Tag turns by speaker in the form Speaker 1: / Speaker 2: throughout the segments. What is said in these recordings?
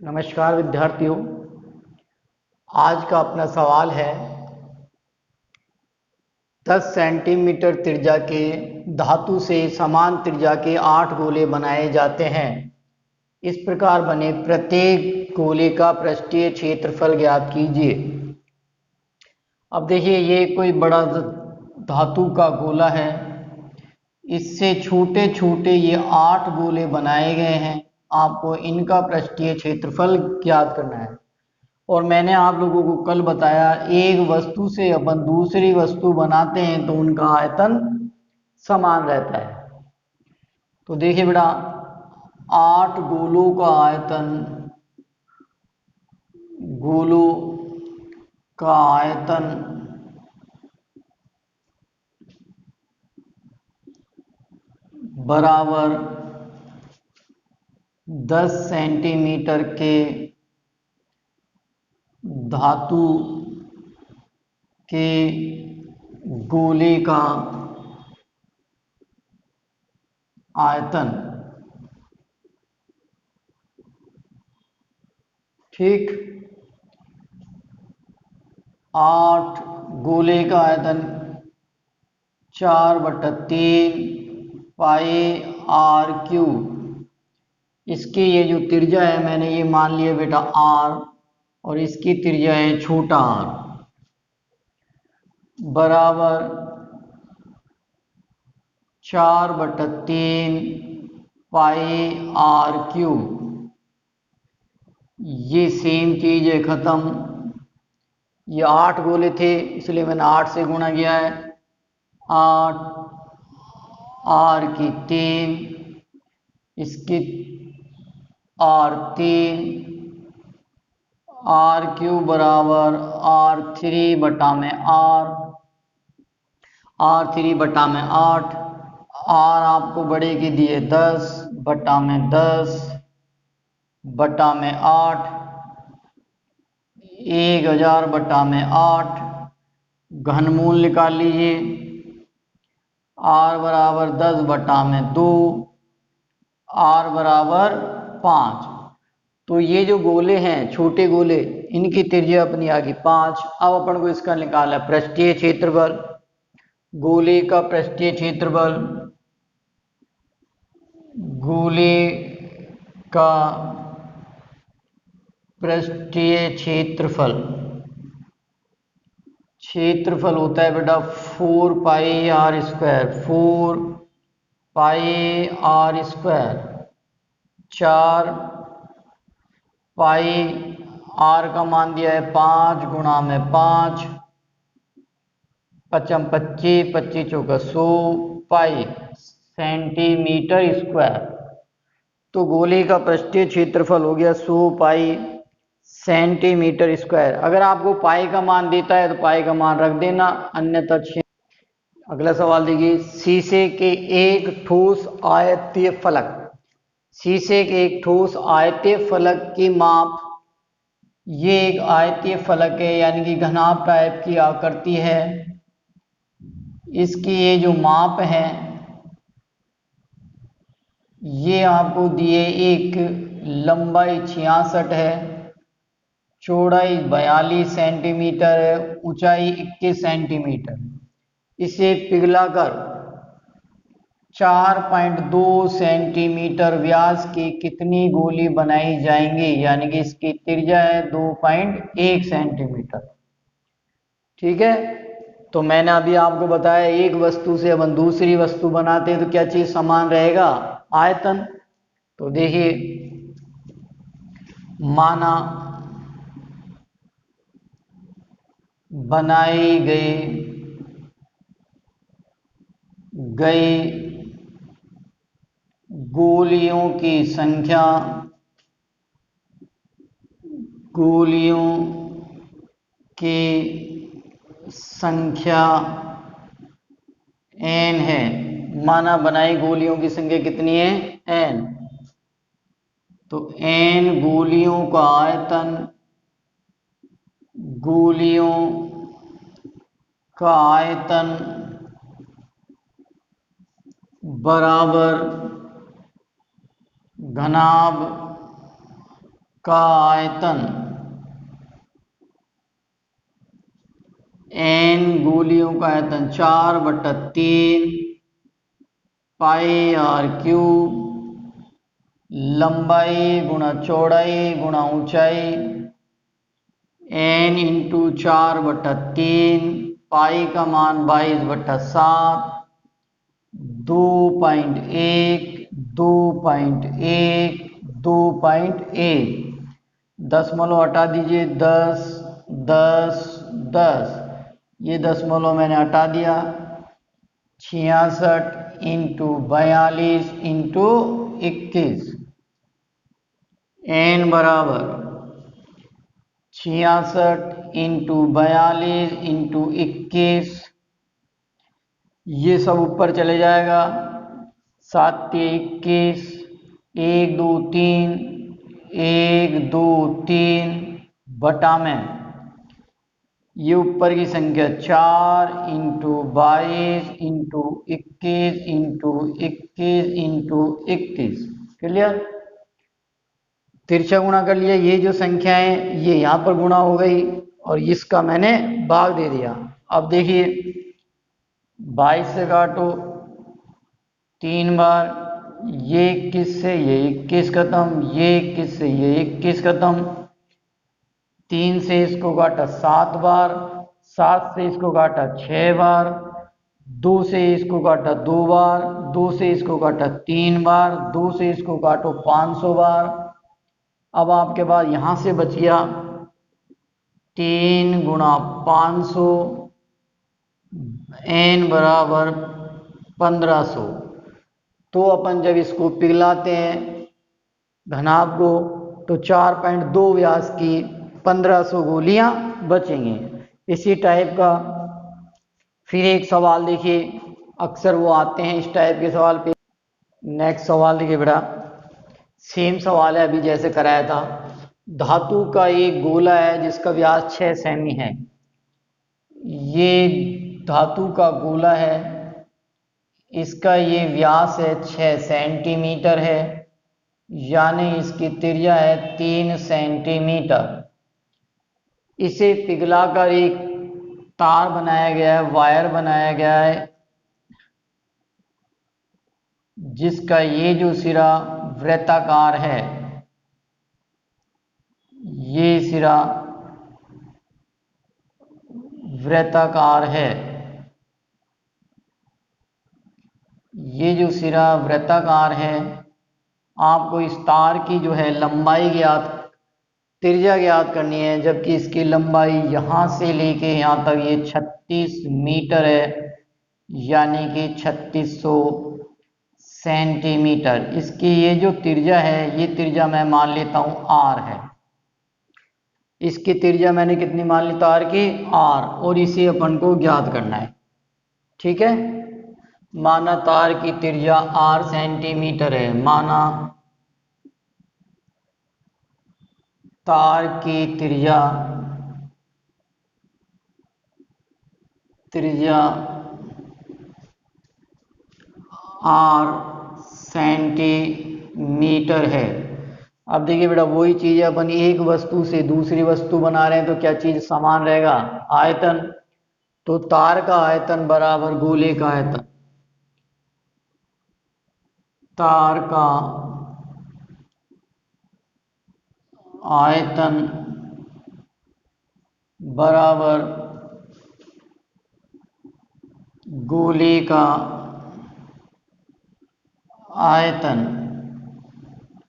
Speaker 1: नमस्कार विद्यार्थियों। आज का अपना सवाल है 10 सेंटीमीटर त्रिज्या के धातु से समान त्रिज्या के 8 गोले बनाए जाते हैं। इस प्रकार बने प्रत्येक गोले का पृष्ठीय क्षेत्रफल ज्ञात कीजिए। अब देखिए, ये कोई बड़ा धातु का गोला है, इससे छोटे छोटे ये 8 गोले बनाए गए हैं। आपको इनका पृष्ठीय क्षेत्रफल ज्ञात करना है। और मैंने आप लोगों को कल बताया, एक वस्तु से अपन दूसरी वस्तु बनाते हैं तो उनका आयतन समान रहता है। तो देखिए बेटा, 8 गोलों का आयतन, गोलों का आयतन बराबर 10 सेंटीमीटर के धातु के गोले का आयतन। ठीक, 8 गोले का आयतन 4/3 पाई आर क्यूब। इसकी ये जो त्रिज्या है, मैंने ये मान लिया बेटा आर, और इसकी त्रिज्या है छोटा आर, बराबर 4/3 पाई आर क्यूब। ये सेम चीज है, खत्म। ये 8 गोले थे, इसलिए मैंने 8 से गुणा किया है। 8 आर की 3, इसकी आर 3, आर क्यूब बराबर R3/8। आर आपको बड़े के दिए 10/10/8, 1000/8। घनमूल निकाल लीजिए। R बराबर 10/2, R बराबर 5। तो ये जो गोले हैं, छोटे गोले, इनकी त्रिज्या अपनी आ गई 5। अब अपन को इसका निकाला पृष्ठीय क्षेत्रफल। गोले का पृष्ठीय क्षेत्रफल, गोले का पृष्ठीय क्षेत्रफल होता है बेटा 4 पाई आर स्क्वायर। 4 पाई आर का मान दिया है 5 गुणा में 5, 5 25, 25 चौका 100 पाई सेंटीमीटर स्क्वायर। तो गोले का पृष्ठीय क्षेत्रफल हो गया 100 पाई सेंटीमीटर स्क्वायर। अगर आपको पाई का मान देता है तो पाई का मान रख देना, अन्यथा। अगला सवाल देखिए, शीशे के एक ठोस आयतीय फलक, शीशे के एक ठोस आयतीय फलक की माप। ये एक आयतीय फलक है, यानी कि घनाभ टाइप की आकृति है। इसकी ये जो माप है, ये आपको दिए, एक लंबाई 66 है, चौड़ाई 42 सेंटीमीटर है, ऊंचाई 21 सेंटीमीटर। इसे पिघलाकर 4.2 सेंटीमीटर व्यास की कितनी गोली बनाई जाएंगी, यानी कि इसकी त्रिज्या है 2.1 सेंटीमीटर। ठीक है, तो मैंने अभी आपको बताया, एक वस्तु से अपन दूसरी वस्तु बनाते हैं तो क्या चीज समान रहेगा? आयतन। तो देखिए, माना बनाई गई गोलियों की संख्या, गोलियों की संख्या n है। माना बनाई गोलियों की संख्या कितनी है? n। तो n गोलियों का आयतन, गोलियों का आयतन बराबर घनाभ का आयतन n गोलियों का आयतन 4/3 पाई आर क्यूब, लंबाई गुणा चौड़ाई गुणा ऊंचाई n इंटू 4/3, पाई का मान 22/7, 2.1, 2.1, 2.1, दशमलव हटा दीजिए, 10, 10, 10, ये दशमलव मैंने हटा दिया, 66 इंटू 42 इंटू 21, n बराबर 66 इंटू 42 इंटू 21, ये सब ऊपर चले जाएगा, 7 21, 1 2 3, 1 2 3 बटा में ये ऊपर की संख्या 4 into 22 into 21 into 21 into 21, clear. तिरछा गुणा कर लिया, ये जो संख्या है ये यहाँ पर गुणा हो गई और इसका मैंने भाग दे दिया। अब देखिए 22 से काटो 3 बार, ये 21 से ये 21 खत्म, ये 21 से ये 21 खत्म, 3 से इसको काटा 7 बार, 7 से इसको काटा 6 बार, 2 से इसको काटा 2 बार, 2 से इसको काटा 3 बार, 2 से इसको काटो 500 बार। अब आपके पास यहां से बच गया 3 गुणा 500, n बराबर 1500। तो अपन जब इसको पिघलाते हैं घनाभ को तो 4.2 व्यास की 1500 गोलियां बचेंगी। इसी टाइप का फिर एक सवाल देखिए, अक्सर वो आते हैं इस टाइप के सवाल पे। नेक्स्ट सवाल देखिए बेटा, सेम सवाल है अभी जैसे कराया था। धातु का एक गोला है जिसका व्यास 6 सेमी है। ये धातु का गोला है, इसका ये व्यास है 6 सेंटीमीटर है, यानी इसकी त्रिज्या है 3 सेंटीमीटर। इसे पिघलाकर एक तार बनाया गया है, वायर बनाया गया है, जिसका ये जो सिरा वृत्ताकार है, ये सिरा वृत्ताकार है, ये जो सिरा वृत्ताकार है। आपको इस तार की जो है लंबाई ज्ञात, त्रिज्या ज्ञात करनी है, जबकि इसकी लंबाई यहाँ से लेके यहाँ तक ये 36 मीटर है, यानी कि 3600 सेंटीमीटर। इसकी ये जो त्रिज्या है, ये त्रिज्या मैं मान लेता हूँ r है। इसकी त्रिज्या मैंने कितनी मान ली तार की, r, और इसे अपन को ज्ञात करना है। ठीक है, माना तार की त्रिज्या r सेंटीमीटर है, माना तार की त्रिज्या r सेंटीमीटर है। अब देखिए बेटा, वही चीज है, अपन एक वस्तु से दूसरी वस्तु बना रहे हैं तो क्या चीज समान रहेगा, आयतन। तो तार का आयतन बराबर गोले का आयतन, तार का आयतन बराबर गोले का आयतन।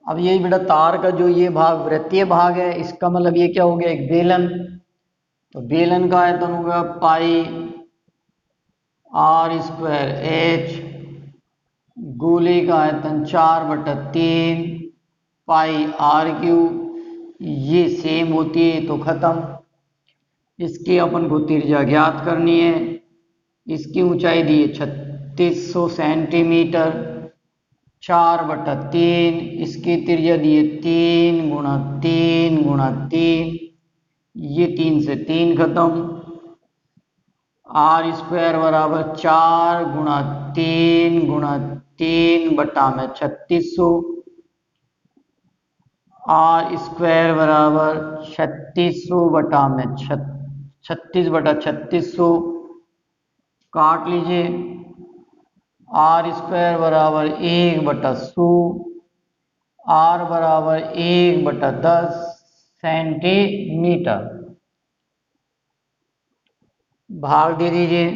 Speaker 1: अब ये बेटा तार का जो ये भाग वृत्तीय भाग है, इसका मतलब ये क्या हो गया, एक बेलन। तो बेलन का आयतन होगा पाई r² h, गोले का आयतन 4/3 पाई r³। ये सेम होती है तो खत्म। इसकी अपन को त्रिज्या ज्ञात करनी है। इसकी ऊंचाई दी है 3600 सेंटीमीटर, 4/3, इसकी त्रिज्या दी है 3 गुणा 3 गुणा 3, ये 3 से 3 खत्म, r² बराबर 4 गुणा 3 गुणा 3 बटा में 3600, आर स्क्वायर बराबर 3600 बटा में 36 बटा 3600 काट लीजिए। आर स्क्वायर बराबर 1/100, आर बराबर 1/10 सेंटीमीटर। भाग दे दीजिए।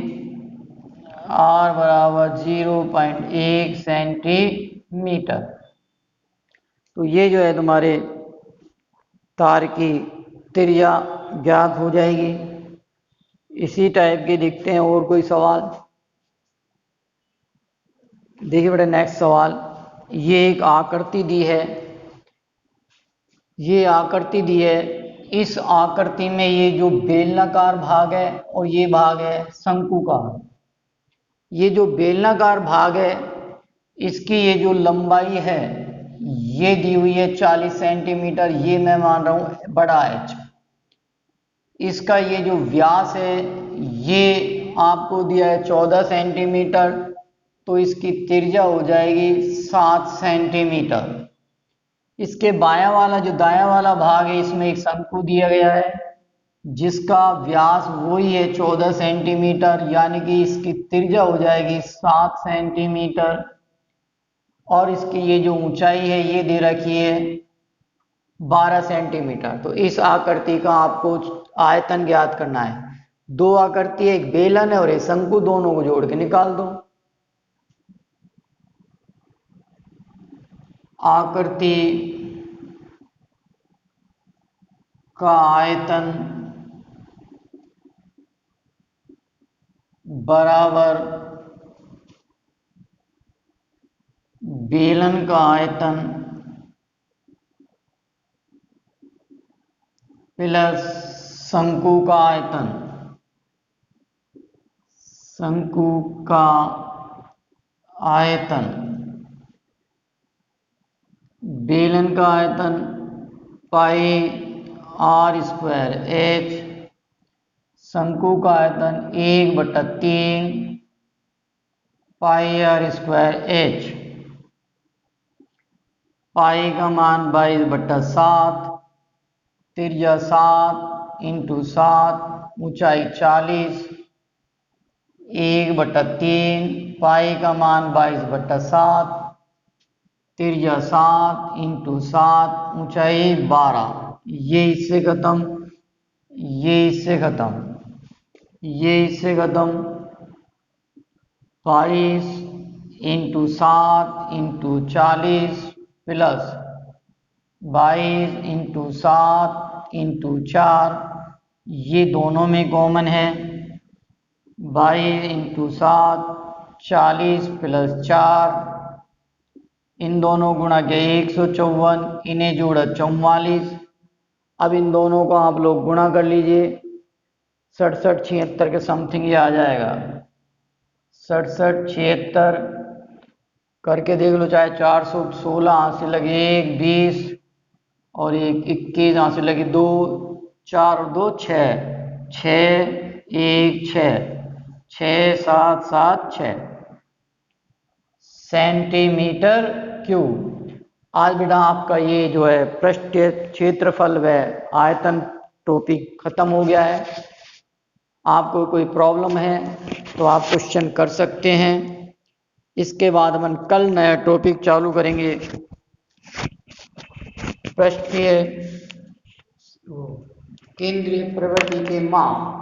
Speaker 1: आर बराबर 0.1 सेंटीमीटर। तो ये जो है तुम्हारे तार की त्रिज्या ज्ञात हो जाएगी। इसी टाइप के देखते हैं और कोई सवाल। देखिए बेटा नेक्स्ट सवाल, ये एक आकृति दी है। ये आकृति दी है, इस आकृति में ये जो बेलनाकार भाग है और ये भाग है शंकुकार। ये जो बेलनाकार भाग है इसकी ये जो लंबाई है ये दी हुई है 40 सेंटीमीटर, ये मैं मान रहा हूं बड़ा एच। इसका ये जो व्यास है ये आपको दिया है 14 सेंटीमीटर, तो इसकी त्रिज्या हो जाएगी 7 सेंटीमीटर। इसके बायां वाला जो दायां वाला भाग है इसमें एक शंकु दिया गया है जिसका व्यास वही है 14 सेंटीमीटर, यानी कि इसकी त्रिज्या हो जाएगी 7 सेंटीमीटर। और इसकी ये जो ऊंचाई है ये दे रखी है 12 सेंटीमीटर। तो इस आकृति का आपको आयतन ज्ञात करना है। दो आकृति, एक बेलन है और एक शंकु, दोनों को जोड़ के निकाल दो। आकृति का आयतन बराबर बेलन का आयतन प्लस शंकु का आयतन। शंकु का आयतन, बेलन का आयतन पाई आर स्क्वायर एच, शंकु का आयतन 1/3 पाई आर स्क्वायर एच। पाई का मान 22/7, त्रिज्या 7 इंटू 7, ऊंचाई 40, 1/3 पाई का मान 22/7, त्रिज्या 7 इंटू 7, ऊंचाई 12। ये इससे खत्म, ये इससे खत्म, ये इससे खत्म। 22 into 7 into 40 plus 22 into 7 into 4, ये दोनों में कॉमन है। 22 इंटू 7 40 प्लस 4, इन दोनों गुणा के 154, इन्हें जोड़ा 44। अब इन दोनों को आप लोग गुणा कर लीजिए, 67 76 के समथिंग ये आ जाएगा। 67 76 करके देख लो, चाहे 416 यहाँ से लगे 1 20 और 1 21, यहाँ से लगे 2 4 और 2 6 6 1 6 6 7 7 6 सेंटीमीटर क्यूब। आज बेटा आपका ये जो है पृष्ठीय क्षेत्रफल व आयतन टॉपिक खत्म हो गया है। आपको कोई प्रॉब्लम है तो आप क्वेश्चन कर सकते हैं। इसके बाद हम कल नया टॉपिक चालू करेंगे, पृष्ठीय केंद्रीय प्रवृत्ति के माप।